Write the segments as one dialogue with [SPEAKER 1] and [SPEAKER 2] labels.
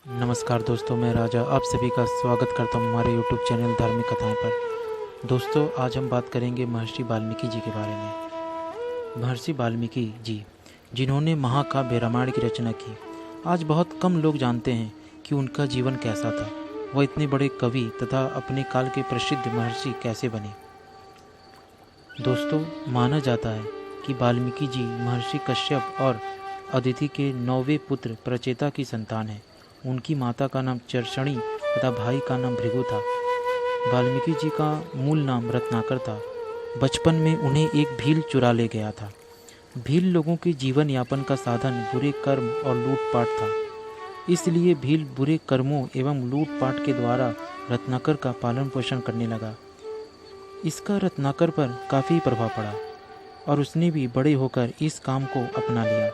[SPEAKER 1] नमस्कार दोस्तों, मैं राजा आप सभी का स्वागत करता हूँ हमारे YouTube चैनल धार्मिक कथाएं पर। दोस्तों, आज हम बात करेंगे महर्षि वाल्मीकि जी के बारे में। महर्षि वाल्मीकि जी, जिन्होंने महाकाव्य रामायण की रचना की, आज बहुत कम लोग जानते हैं कि उनका जीवन कैसा था। वह इतने बड़े कवि तथा अपने काल के प्रसिद्ध महर्षि कैसे बने। दोस्तों, माना जाता है कि वाल्मीकि जी महर्षि कश्यप और अदिति के 9वें पुत्र प्रचेता की संतान हैं। उनकी माता का नाम चर्षणी तथा भाई का नाम भृगु था। वाल्मीकि जी का मूल नाम रत्नाकर था। बचपन में उन्हें एक भील चुरा ले गया था। भील लोगों के जीवन यापन का साधन बुरे कर्म और लूटपाट था। इसलिए भील बुरे कर्मों एवं लूटपाट के द्वारा रत्नाकर का पालन पोषण करने लगा। इसका रत्नाकर पर काफ़ी प्रभाव पड़ा और उसने भी बड़े होकर इस काम को अपना लिया।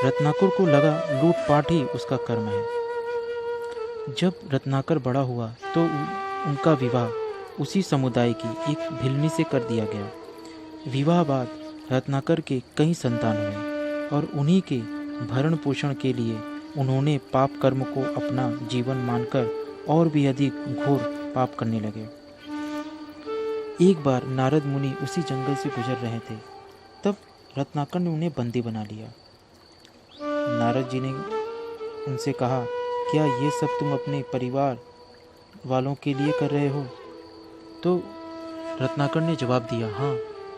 [SPEAKER 1] रत्नाकर को लगा लूटपाट ही उसका कर्म है। जब रत्नाकर बड़ा हुआ तो उनका विवाह उसी समुदाय की एक भिलनी से कर दिया गया। विवाह बाद रत्नाकर के कई संतान हुए और उन्हीं के भरण पोषण के लिए उन्होंने पाप कर्म को अपना जीवन मानकर और भी अधिक घोर पाप करने लगे। एक बार नारद मुनि उसी जंगल से गुजर रहे थे। तब रत्नाकर ने उन्हें बंदी बना लिया। नारद जी ने उनसे कहा, क्या ये सब तुम अपने परिवार वालों के लिए कर रहे हो? तो रत्नाकर ने जवाब दिया, हाँ,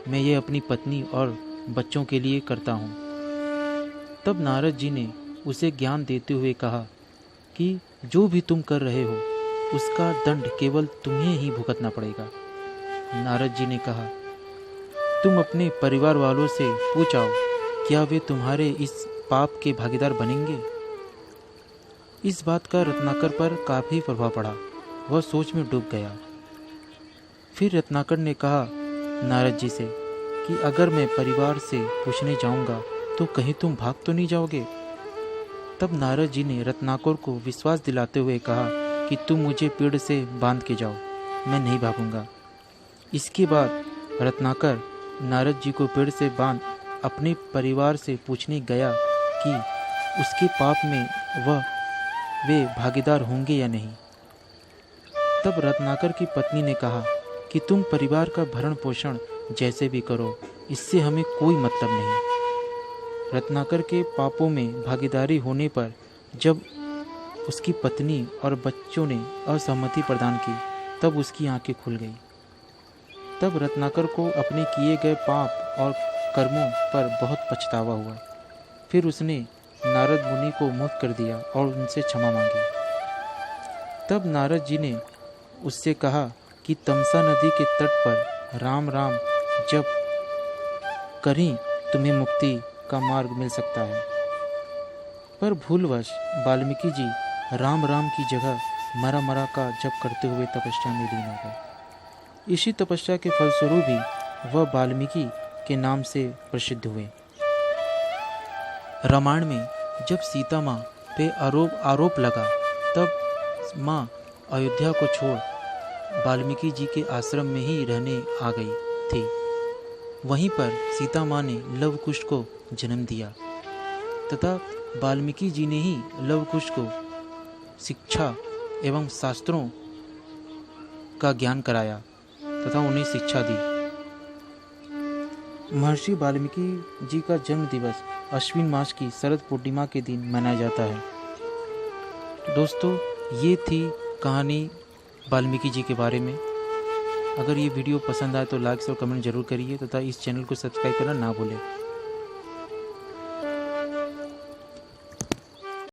[SPEAKER 1] मैं ये अपनी पत्नी और बच्चों के लिए करता हूँ। तब नारद जी ने उसे ज्ञान देते हुए कहा कि जो भी तुम कर रहे हो उसका दंड केवल तुम्हें ही भुगतना पड़ेगा। नारद जी ने कहा, तुम अपने परिवार वालों से पूछो, क्या वे तुम्हारे इस पाप के भागीदार बनेंगे? इस बात का रत्नाकर पर काफ़ी प्रभाव पड़ा। वह सोच में डूब गया। फिर रत्नाकर ने कहा नारद जी से कि अगर मैं परिवार से पूछने जाऊंगा तो कहीं तुम भाग तो नहीं जाओगे? तब नारद जी ने रत्नाकर को विश्वास दिलाते हुए कहा कि तुम मुझे पेड़ से बांध के जाओ, मैं नहीं भागूंगा। इसके बाद रत्नाकर नारद जी को पेड़ से बांध अपने परिवार से पूछने गया कि उसके पाप में वे भागीदार होंगे या नहीं। तब रत्नाकर की पत्नी ने कहा कि तुम परिवार का भरण पोषण जैसे भी करो, इससे हमें कोई मतलब नहीं। रत्नाकर के पापों में भागीदारी होने पर जब उसकी पत्नी और बच्चों ने असहमति प्रदान की, तब उसकी आंखें खुल गई। तब रत्नाकर को अपने किए गए पाप और कर्मों पर बहुत पछतावा हुआ। फिर उसने नारद मुनि को मुक्त कर दिया और उनसे क्षमा मांगी। तब नारद जी ने उससे कहा कि तमसा नदी के तट पर राम राम जप करें, तुम्हें मुक्ति का मार्ग मिल सकता है। पर भूलवश वाल्मीकि जी राम राम की जगह मरा मरा का जप करते हुए तपस्या में लीन हो गए। इसी तपस्या के फलस्वरूप ही वह वाल्मीकि के नाम से प्रसिद्ध हुए। रामायण में जब सीता माँ पे आरोप लगा, तब माँ अयोध्या को छोड़ वाल्मीकि जी के आश्रम में ही रहने आ गई थी। वहीं पर सीता माँ ने लव कुश को जन्म दिया तथा वाल्मीकि जी ने ही लव कुश को शिक्षा एवं शास्त्रों का ज्ञान कराया तथा उन्हें शिक्षा दी। महर्षि वाल्मीकि जी का जन्म दिवस अश्विन मास की शरद पूर्णिमा के दिन मनाया जाता है। दोस्तों, ये थी कहानी वाल्मीकि जी के बारे में। अगर ये वीडियो पसंद आए तो लाइक और कमेंट जरूर करिए तथा इस चैनल को सब्सक्राइब करना ना भूलें।